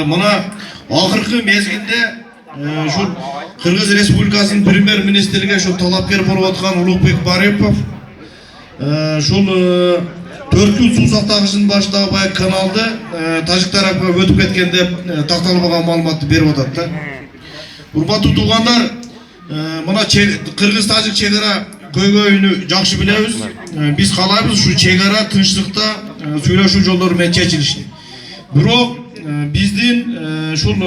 Mına ahırkı mezginde şu Kırgız Respublikasının Premier Ministerliğe şu talapkar bolup atkan Ulukbek Baripov şul 4 yıl susaq tağışının başlığı bayağı kanalda Tajik tarafına ötüp ketkende taktalabagan malumatты berip atatdı. Urmatlı tuğanlar mına Kırgız Tajik çegara köygöyünü jakşı bilebиz. Biz kalayбыз şu çegara tınçlıkta söyleşүү жолдору менен чечилишти. Бирок биздин ушул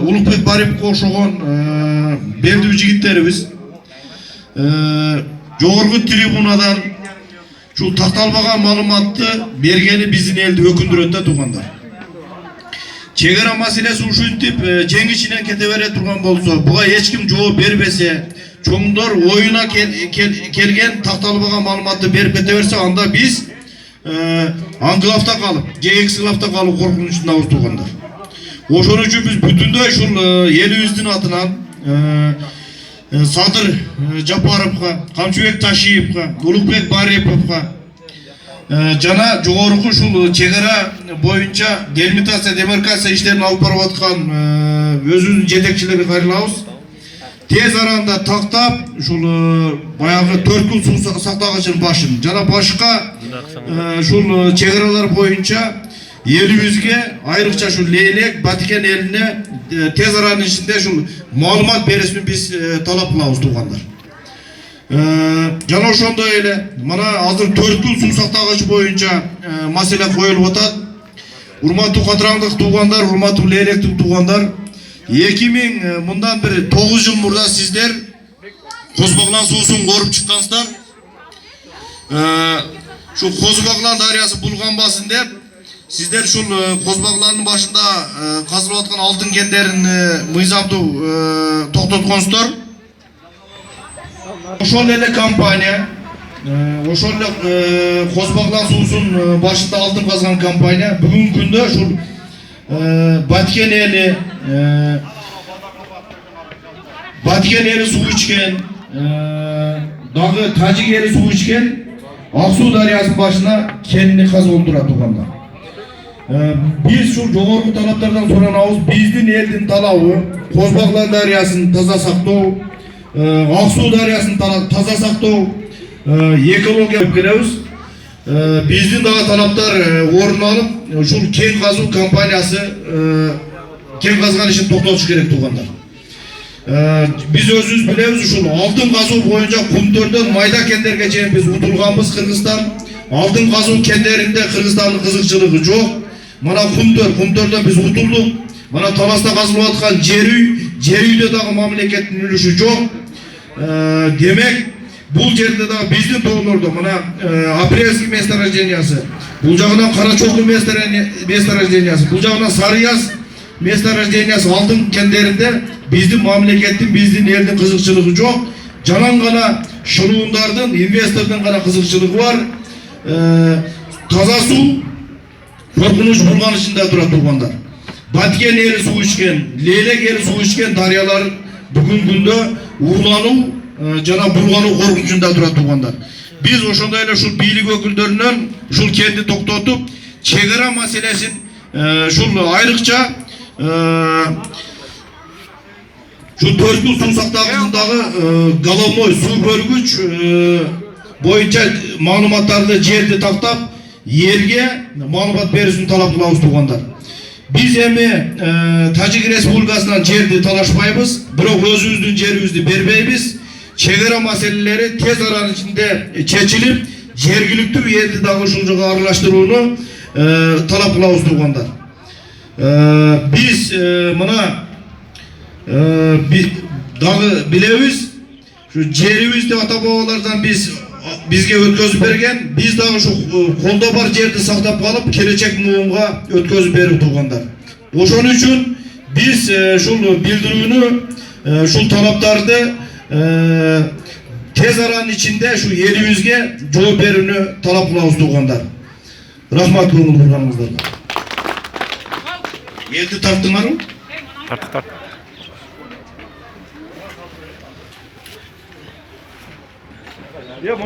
Улукбек Бариповго окшогон белдүү жигиттерибиз жогорку трибунадан ушул такталбаган маалыматты бергени биздин элди өкүндүрөт да туугандар. Чегара маселеси ушинтип жеңишинен кете бере турган болсо, буга эч ким жооп бербесе, чоңдор оюна келген такталбаган маалыматты берип кете берсе, анда биз аңгылафта калып, же эксилафта калып коркунучундабыз туугандар. Ошон үчүн биз бүтүндөй ушул элибиздин атынан Садыр Жапаровго, Камчыбек Ташиевго, Улукбек Бариповго жана жогорку ушул чегара боюнча делимитация, демаркация иштерин алып барып аткан өзүбүздүн жетекчилерге кайрылабыз. Тез аранда тактап ушул баягы 4 жыл суу сактагычын башын жана башка ушул чегаралар боюнча элибизге айрыкча ушул Лейлек, Баткен элине тез аранын ичинде ушул маалымат бересин биз талап кылабыз туугандар. Жана ошондой эле мына азыр 4 жыл суу сактагыч боюнча маселе коюлуп атат. Урматтуу катыраңдык туугандар, урматтуу Лейлектик туугандар, 2000 мындан бери 9 жыл мурда сиздер Козбаглан суусун коруп чыккансыздар. Şu Kozbaglan darıyası bulganбасын деп, sizler şu Kozbaglanın başında kazılıp atkan altın kenderin mıyzamdı toxtotkonsuzlar. Oşol ele kampanya, oşol Kozbaglan suusun başında altın kazgan kampanya, bugün günde şu Batken eli su içken, dağı Tajik eli su içken, Aksu Daryası'nın başına kendini kaz olduran tuğanlar. Biz şu jogorku talaplardan soranabız, bizdin eldin talabı Kozbaglan Daryası'nı taza saktoo, Aksu Daryası'nı taza saktoo, ekologiya kerебиз. Bizdin daha talaplar orun alıp, şu ken kazуу kampaniyası, ken kazgan işin toktotуш керек tuğanlar. Biz özümüz bilebиз ушул алтын казуу боюнча кумтөрдөн майда кендерге чейин биз утулганбыз Кыргызстан. Алтын казуу кендеринде Кыргызстандын кызыкчылыгы жок. Мына кумтөрдөн биз утулдук. Мына Таласта казылып аткан жер үйдө дагы мамлекеттин үлүшү жок. Демек бул жерде дагы биздин тоолордо мына Апрельский месторождениясы, бул жагынан Карачоклу месторождениясы, бул жагынан Сарыяз месторождениясы алтын кендеринде биздин мамлекеттин, биздин элдин кызыкчылыгы жок. Жанан гана шылуундардын, инвестордун гана кызыкчылыгы бар. Таза суу коркунуч булганычында турат туугандар. Баткен эли суу ичкен, Лейлек эли суу ичкен дарыялар бүгүн күндө уулануу жана булгануу коркунучунда турат туугандар. Биз ошондой эле ушул бийлик өкүлдөрүнөн ушул кенди токтотуп, чегара маселесин ушул айрыкча şu 4 yıl su saktagычындагы головной суу бөлгүч боюнча маалыматтарды жерди тактап, элге маалымат берүүсүн талап кылабыз туугандар. Биз эми Тажик Республикасынан жерди талашпайбыз, бирок өзүбүздүн жерибизди бербейбиз. Чегара маселелери тез аранын ичинде чечилип, жергиликтүү элди дагы ушул жага аралаштырууну талап кылабыз туугандар. Biz mına dagı bilebиз, şu jeribizdi ata-babalardan bizge ötközüp bergen, biz dagı şu kolda bar жерди сактап kalıp келечек muğumga ötközüp berip tuğanlar. Oşon üçün biz şul bildirүүnü, şul talaptardı tez aranın içinde şu elibizge жооп berүүnü talap kılabыз tuğanlar. Rahmat ko'ngil burganыңыздарга. Eldi tarttыңарбы? Tarttık.